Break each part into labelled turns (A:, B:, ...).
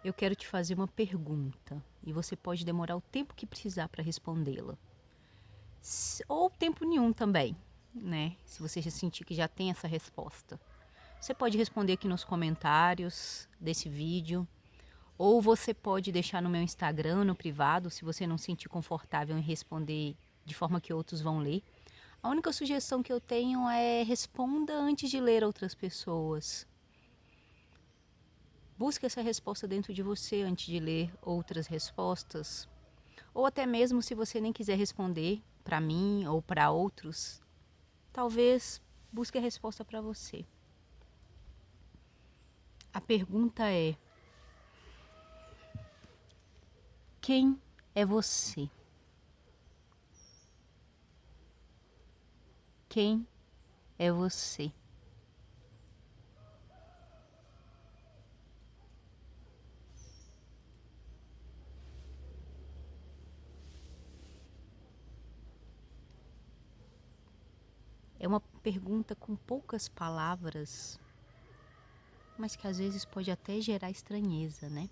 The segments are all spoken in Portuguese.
A: Eu quero te fazer uma pergunta e você pode demorar o tempo que precisar para respondê-la. Ou tempo nenhum também, né? Se você já sentir que já tem essa resposta. Você pode responder aqui nos comentários desse vídeo, ou você pode deixar no meu Instagram, no privado, se você não se sentir confortável em responder de forma que outros vão ler. A única sugestão que eu tenho é responda antes de ler outras pessoas. Busque essa resposta dentro de você antes de ler outras respostas. Ou até mesmo se você nem quiser responder para mim ou para outros, talvez busque a resposta para você. A pergunta é: quem é você? Quem é você? É uma pergunta com poucas palavras, mas que às vezes pode até gerar estranheza, né?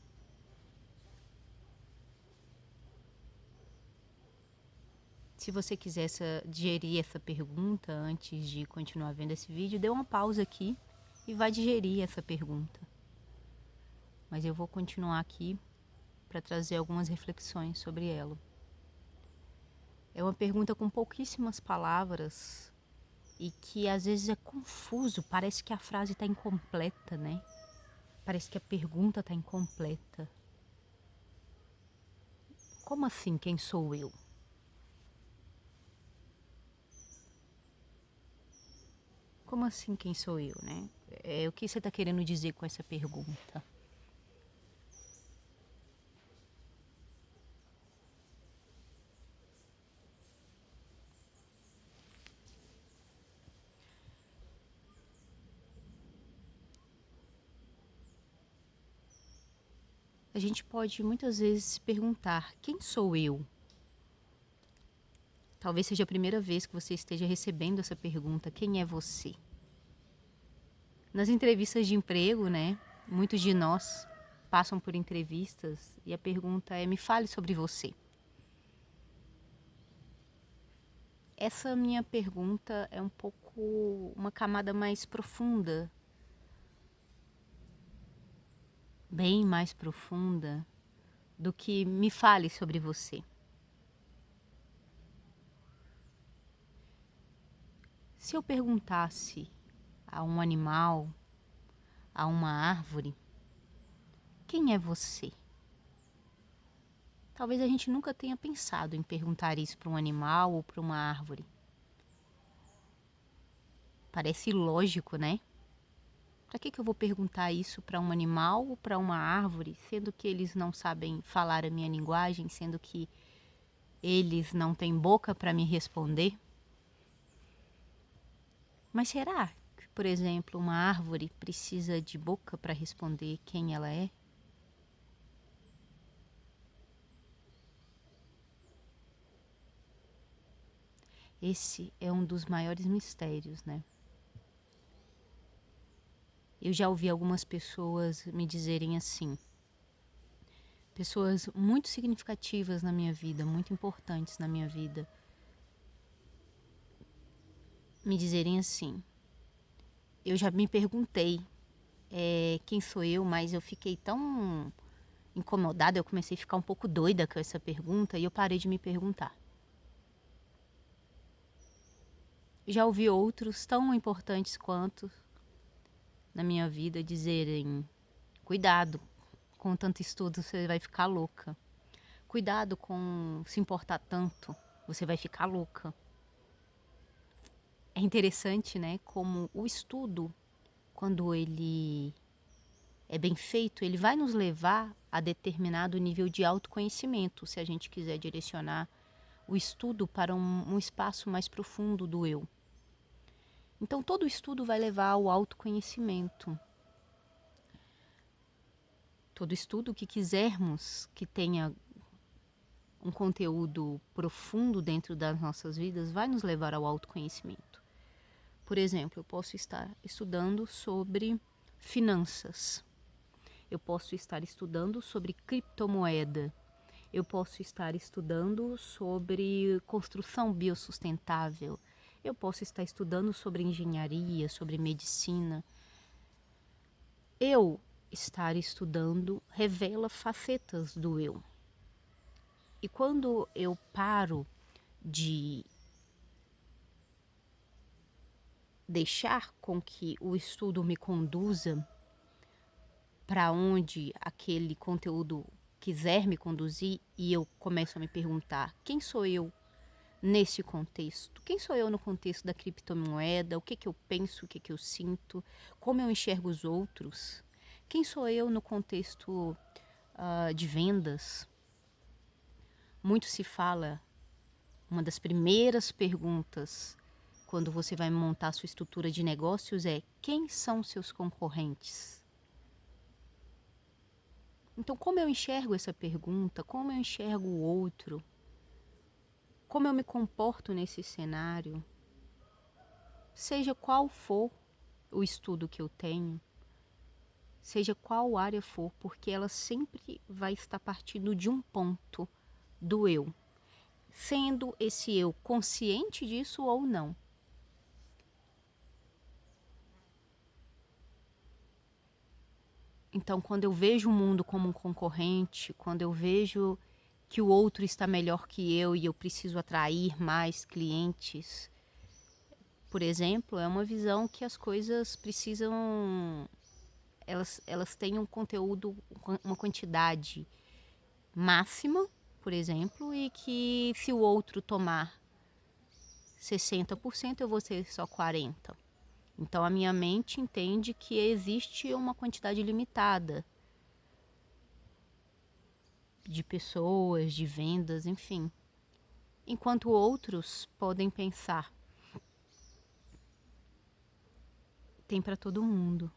A: Se você quiser digerir essa pergunta antes de continuar vendo esse vídeo, dê uma pausa aqui e vai digerir essa pergunta. Mas eu vou continuar aqui para trazer algumas reflexões sobre ela. É uma pergunta com pouquíssimas palavras e que às vezes é confuso, parece que a frase está incompleta, né? Parece que a pergunta está incompleta. Como assim, quem sou eu? Como assim, quem sou eu, né? O que você está querendo dizer com essa pergunta? A gente pode muitas vezes se perguntar: quem sou eu? Talvez seja a primeira vez que você esteja recebendo essa pergunta: quem é você? Nas entrevistas de emprego, né? Muitos de nós passam por entrevistas e a pergunta é: me fale sobre você. Essa minha pergunta é um pouco uma camada mais profunda, bem mais profunda do que me fale sobre você. Se eu perguntasse a um animal, a uma árvore, quem é você? Talvez a gente nunca tenha pensado em perguntar isso para um animal ou para uma árvore. Parece ilógico, né? Para que eu vou perguntar isso para um animal ou para uma árvore, sendo que eles não sabem falar a minha linguagem, sendo que eles não têm boca para me responder? Mas será que, por exemplo, uma árvore precisa de boca para responder quem ela é? Esse é um dos maiores mistérios, né? Eu já ouvi algumas pessoas me dizerem assim, pessoas muito significativas na minha vida, muito importantes na minha vida, me dizerem assim: eu já me perguntei quem sou eu, mas eu fiquei tão incomodada, eu comecei a ficar um pouco doida com essa pergunta e eu parei de me perguntar. Já ouvi outros tão importantes quanto na minha vida dizerem: cuidado, com tanto estudo você vai ficar louca. Cuidado com se importar tanto, você vai ficar louca. É interessante, né, como o estudo, quando ele é bem feito, ele vai nos levar a determinado nível de autoconhecimento, se a gente quiser direcionar o estudo para um espaço mais profundo do eu. Então, todo estudo vai levar ao autoconhecimento. Todo estudo que quisermos que tenha um conteúdo profundo dentro das nossas vidas vai nos levar ao autoconhecimento. Por exemplo, eu posso estar estudando sobre finanças. Eu posso estar estudando sobre criptomoeda. Eu posso estar estudando sobre construção biossustentável. Eu posso estar estudando sobre engenharia, sobre medicina. Eu estar estudando revela facetas do eu. E quando eu paro de deixar com que o estudo me conduza para onde aquele conteúdo quiser me conduzir e eu começo a me perguntar: quem sou eu nesse contexto? Quem sou eu no contexto da criptomoeda? O que que eu penso, o que que eu sinto? Como eu enxergo os outros? Quem sou eu no contexto de vendas? Muito se fala, uma das primeiras perguntas quando você vai montar sua estrutura de negócios é: quem são seus concorrentes? Então, como eu enxergo essa pergunta? Como eu enxergo o outro? Como eu me comporto nesse cenário? Seja qual for o estudo que eu tenho, seja qual área for, porque ela sempre vai estar partindo de um ponto do eu, sendo esse eu consciente disso ou não. Então, quando eu vejo o mundo como um concorrente, quando eu vejo que o outro está melhor que eu e eu preciso atrair mais clientes, por exemplo, é uma visão que as coisas precisam, elas têm um conteúdo, uma quantidade máxima, por exemplo, e que se o outro tomar 60%, eu vou ser só 40%. Então a minha mente entende que existe uma quantidade limitada de pessoas, de vendas, enfim. Enquanto outros podem pensar: tem para todo mundo.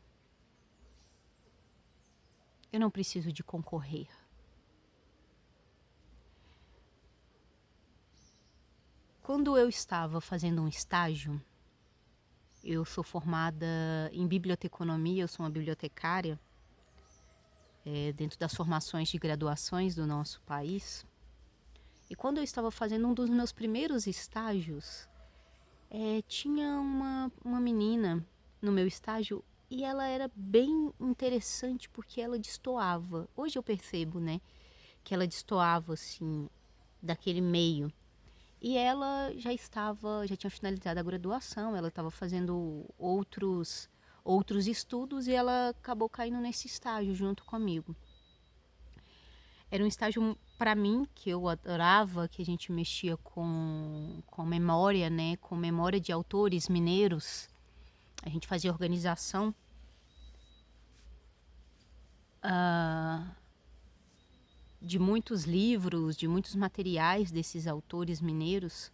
A: Eu não preciso de concorrer. Quando eu estava fazendo um estágio, eu sou formada em biblioteconomia, eu sou uma bibliotecária, dentro das formações de graduações do nosso país. E quando eu estava fazendo um dos meus primeiros estágios, tinha uma menina no meu estágio e ela era bem interessante porque ela destoava. Hoje eu percebo, né, que ela destoava assim daquele meio. E ela já tinha finalizado a graduação, ela estava fazendo outros estudos e ela acabou caindo nesse estágio junto comigo. Era um estágio para mim que eu adorava, que a gente mexia com memória, né, com memória de autores mineiros. A gente fazia organização de muitos livros, de muitos materiais desses autores mineiros.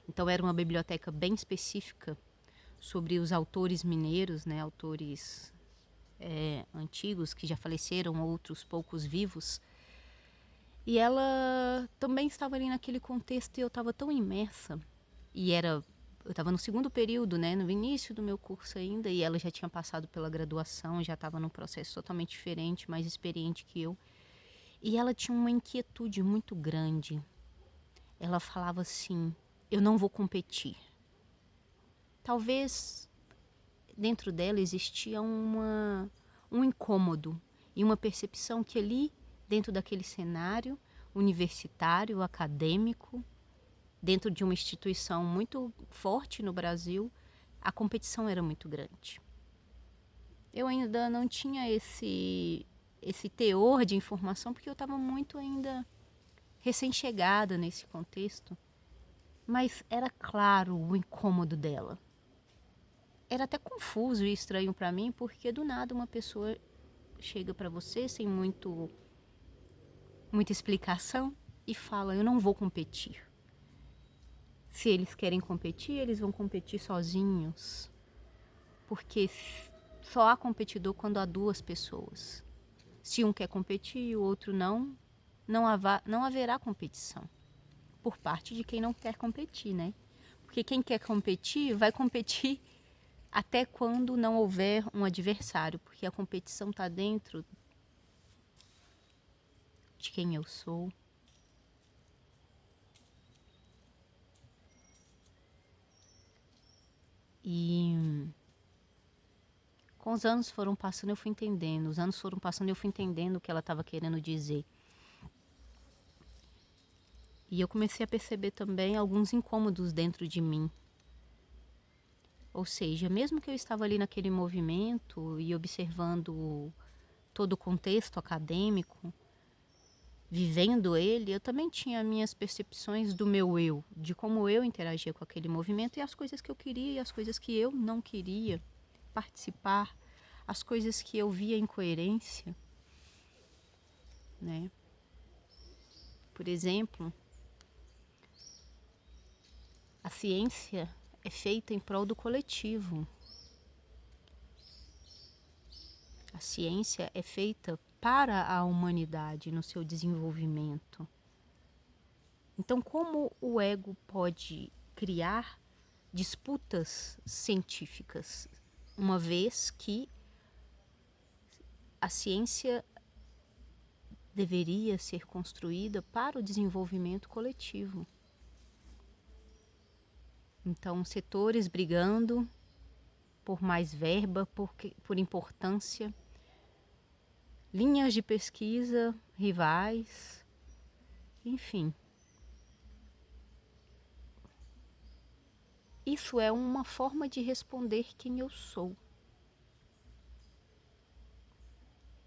A: Então era uma biblioteca bem específica sobre os autores mineiros, né, autores antigos que já faleceram, outros poucos vivos. E ela também estava ali naquele contexto e eu estava tão imersa. Eu estava no segundo período, né, no início do meu curso ainda, e ela já tinha passado pela graduação, já estava num processo totalmente diferente, mais experiente que eu. E ela tinha uma inquietude muito grande. Ela falava assim: eu não vou competir. Talvez dentro dela existia um incômodo e uma percepção que ali, dentro daquele cenário universitário, acadêmico, dentro de uma instituição muito forte no Brasil, a competição era muito grande. Eu ainda não tinha esse teor de informação porque eu estava muito ainda recém-chegada nesse contexto, mas era claro o incômodo dela. Era até confuso e estranho para mim, porque do nada uma pessoa chega para você sem muita explicação e fala: eu não vou competir. Se eles querem competir, eles vão competir sozinhos, porque só há competidor quando há duas pessoas. Se um quer competir e o outro não haverá competição por parte de quem não quer competir, né? Porque quem quer competir vai competir até quando não houver um adversário, porque a competição está dentro quem eu sou. E com os anos foram passando, eu fui entendendo. Os anos foram passando, eu fui entendendo o que ela estava querendo dizer. E eu comecei a perceber também alguns incômodos dentro de mim. Ou seja, mesmo que eu estava ali naquele movimento e observando todo o contexto acadêmico, vivendo ele, eu também tinha minhas percepções do meu eu, de como eu interagia com aquele movimento e as coisas que eu queria e as coisas que eu não queria participar, as coisas que eu via incoerência, né? Por exemplo, a ciência é feita em prol do coletivo. A ciência é feita para a humanidade no seu desenvolvimento. Então, como o ego pode criar disputas científicas, uma vez que a ciência deveria ser construída para o desenvolvimento coletivo? Então, setores brigando por mais verba, por importância, linhas de pesquisa rivais, enfim. Isso é uma forma de responder quem eu sou.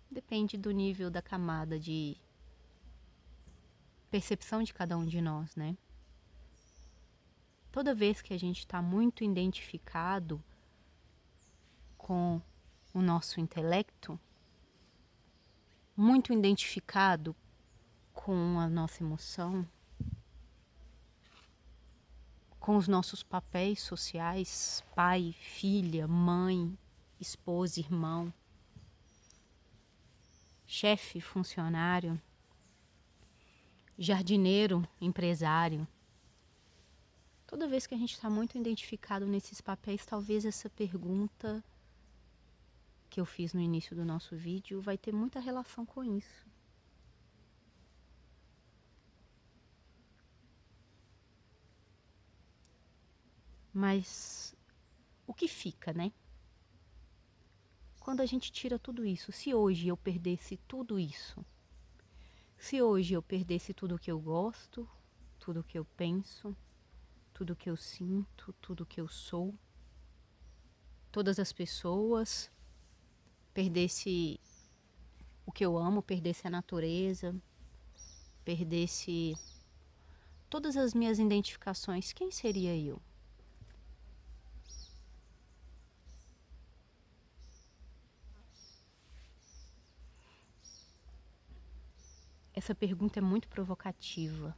A: Depende do nível da camada de percepção de cada um de nós, né? Toda vez que a gente está muito identificado com o nosso intelecto, muito identificado com a nossa emoção, com os nossos papéis sociais, pai, filha, mãe, esposa, irmão, chefe, funcionário, jardineiro, empresário. Toda vez que a gente está muito identificado nesses papéis, talvez essa pergunta que eu fiz no início do nosso vídeo vai ter muita relação com isso. Mas o que fica, né? Quando a gente tira tudo isso, se hoje eu perdesse tudo isso, se hoje eu perdesse tudo o que eu gosto, tudo o que eu penso, tudo o que eu sinto, tudo o que eu sou, todas as pessoas, perdesse o que eu amo, perdesse a natureza, perdesse todas as minhas identificações, quem seria eu? Essa pergunta é muito provocativa.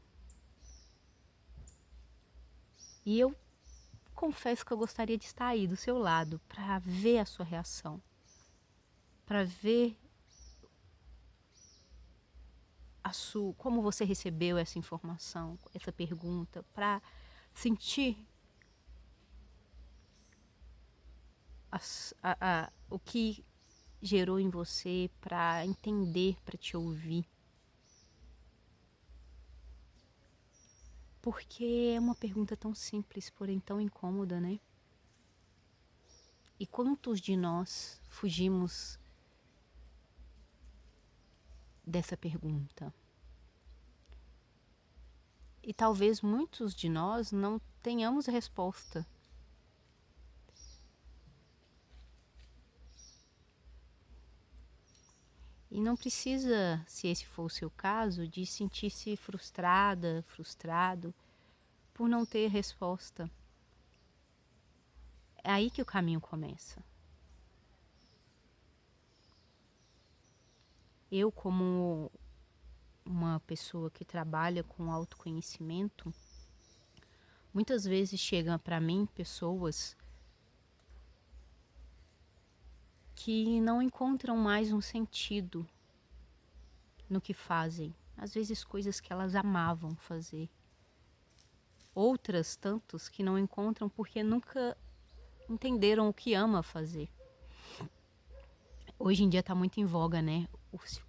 A: E eu confesso que eu gostaria de estar aí do seu lado para ver a sua reação, para ver como você recebeu essa informação, essa pergunta, para sentir o que gerou em você, para entender, para te ouvir. Porque é uma pergunta tão simples, porém tão incômoda, né? E quantos de nós fugimos dessa pergunta? E talvez muitos de nós não tenhamos resposta. E não precisa, se esse for o seu caso, de sentir-se frustrada, frustrado por não ter resposta. É aí que o caminho começa. Eu, como uma pessoa que trabalha com autoconhecimento, muitas vezes chegam para mim pessoas que não encontram mais um sentido no que fazem. Às vezes coisas que elas amavam fazer. Outras tantos que não encontram porque nunca entenderam o que ama fazer. Hoje em dia está muito em voga, né?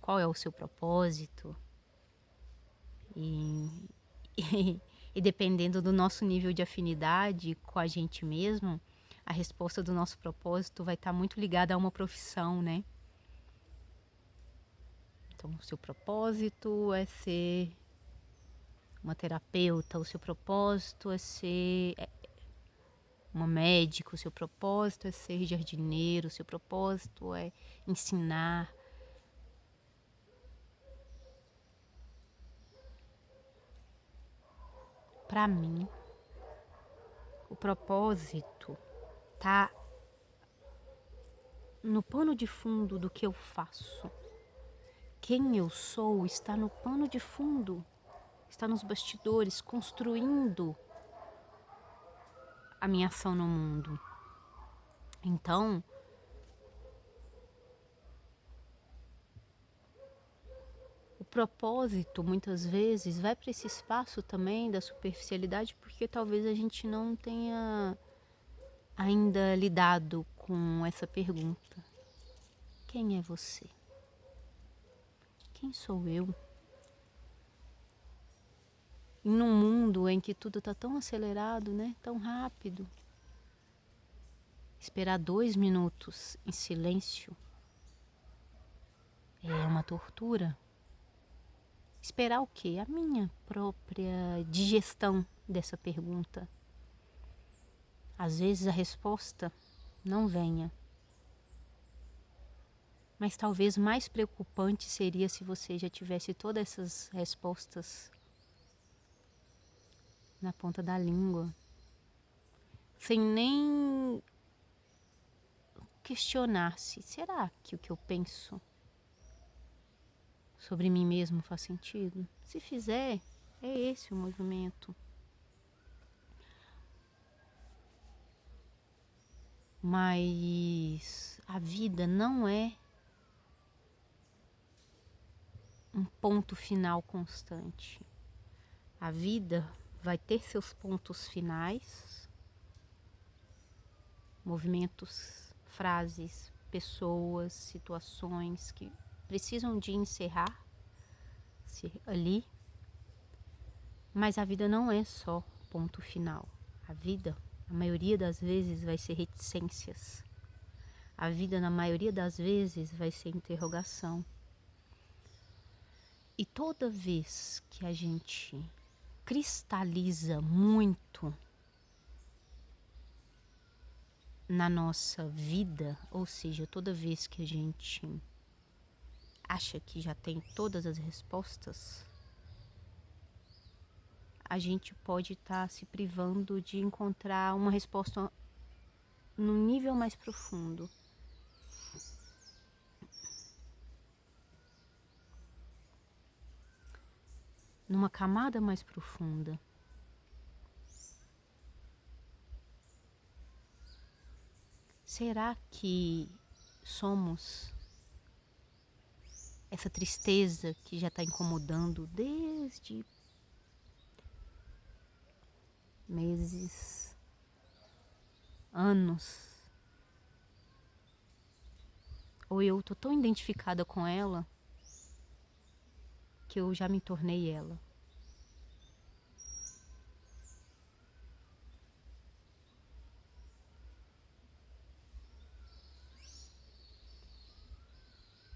A: Qual é o seu propósito? E, e dependendo do nosso nível de afinidade com a gente mesmo, a resposta do nosso propósito vai estar muito ligada a uma profissão, né? Então, o seu propósito é ser uma terapeuta, o seu propósito é ser uma médica, o seu propósito é ser jardineiro, o seu propósito é ensinar. Para mim, o propósito tá no pano de fundo do que eu faço. Quem eu sou está no pano de fundo, está nos bastidores, construindo a minha ação no mundo. Então, o propósito muitas vezes vai para esse espaço também da superficialidade, porque talvez a gente não tenha ainda lidado com essa pergunta. Quem é você? Quem sou eu? E num mundo em que tudo está tão acelerado, né? Tão rápido. Esperar 2 minutos em silêncio é uma tortura. Esperar o quê? A minha própria digestão dessa pergunta. Às vezes a resposta não venha. Mas talvez mais preocupante seria se você já tivesse todas essas respostas na ponta da língua, sem nem questionar-se: será que o que eu penso sobre mim mesmo faz sentido? Se fizer, é esse o movimento. Mas a vida não é um ponto final constante. A vida vai ter seus pontos finais, movimentos, frases, pessoas, situações que precisam de encerrar-se ali. Mas a vida não é só ponto final. A vida, a maioria das vezes, vai ser reticências. A vida, na maioria das vezes, vai ser interrogação. E toda vez que a gente cristaliza muito na nossa vida, ou seja, toda vez que a gente acha que já tem todas as respostas, a gente pode estar se privando de encontrar uma resposta num nível mais profundo. Numa camada mais profunda. Será que somos essa tristeza que já está incomodando desde meses, anos? Ou eu tô tão identificada com ela que eu já me tornei ela?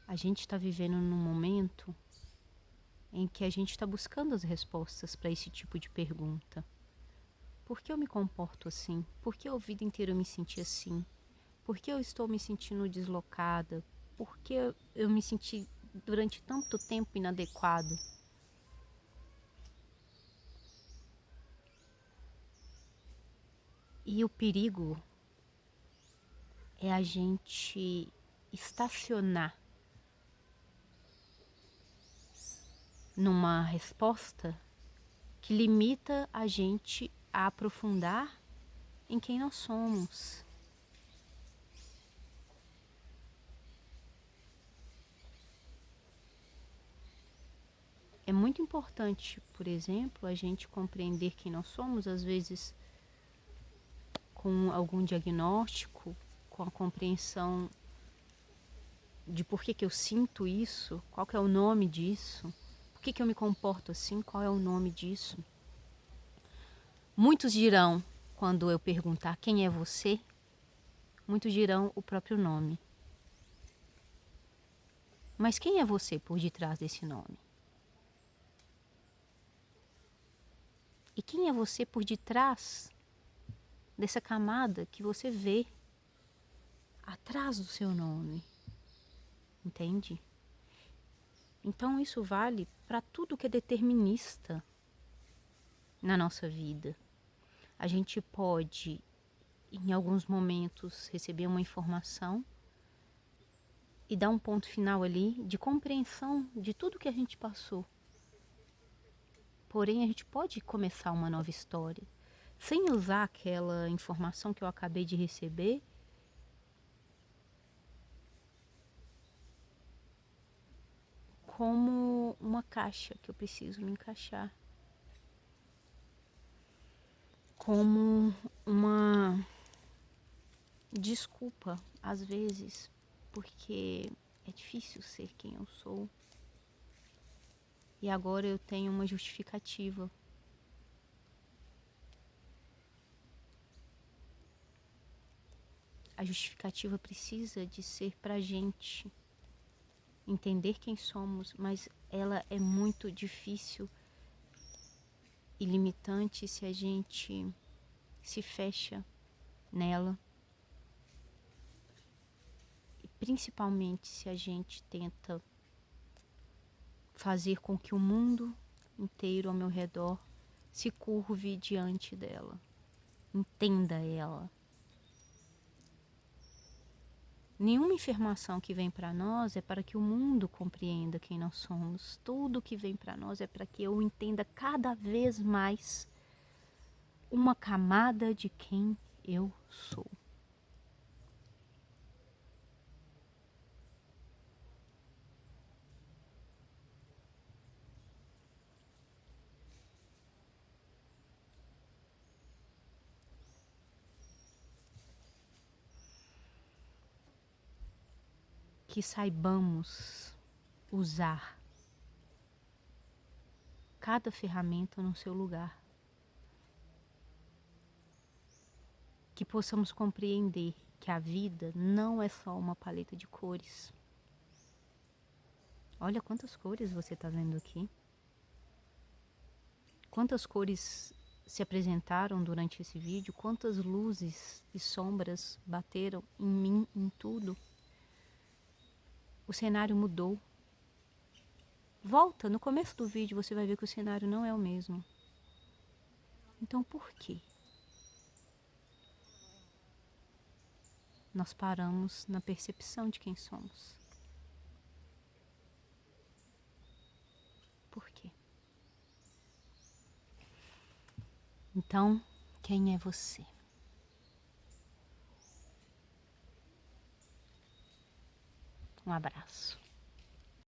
A: A gente está vivendo num momento em que a gente está buscando as respostas para esse tipo de pergunta. Por que eu me comporto assim? Por que a vida inteira eu me senti assim? Por que eu estou me sentindo deslocada? Por que eu me senti durante tanto tempo inadequado? E o perigo é a gente estacionar numa resposta que limita a gente a aprofundar em quem nós somos. É muito importante, por exemplo, a gente compreender quem nós somos, às vezes com algum diagnóstico, com a compreensão de por que eu sinto isso, qual que é o nome disso, Por que eu me comporto assim? Qual é o nome disso? Muitos dirão, quando eu perguntar quem é você, muitos dirão o próprio nome. Mas quem é você por detrás desse nome? E quem é você por detrás dessa camada que você vê atrás do seu nome? Entende? Então isso vale para tudo que é determinista na nossa vida. A gente pode, em alguns momentos, receber uma informação e dar um ponto final ali de compreensão de tudo que a gente passou. Porém, a gente pode começar uma nova história sem usar aquela informação que eu acabei de receber como uma caixa que eu preciso me encaixar, como uma desculpa, às vezes, porque é difícil ser quem eu sou. E agora eu tenho uma justificativa. A justificativa precisa de ser pra gente entender quem somos, mas ela é muito difícil e limitante se a gente se fecha nela. E principalmente se a gente tenta fazer com que o mundo inteiro ao meu redor se curve diante dela, entenda ela. Nenhuma informação que vem para nós é para que o mundo compreenda quem nós somos. Tudo que vem para nós é para que eu entenda cada vez mais uma camada de quem eu sou. Que saibamos usar cada ferramenta no seu lugar. Que possamos compreender que a vida não é só uma paleta de cores. Olha quantas cores você está vendo aqui. Quantas cores se apresentaram durante esse vídeo, quantas luzes e sombras bateram em mim, em tudo. O cenário mudou. Volta, no começo do vídeo você vai ver que o cenário não é o mesmo. Então por quê? Nós paramos na percepção de quem somos. Por quê? Então, quem é você? Um abraço.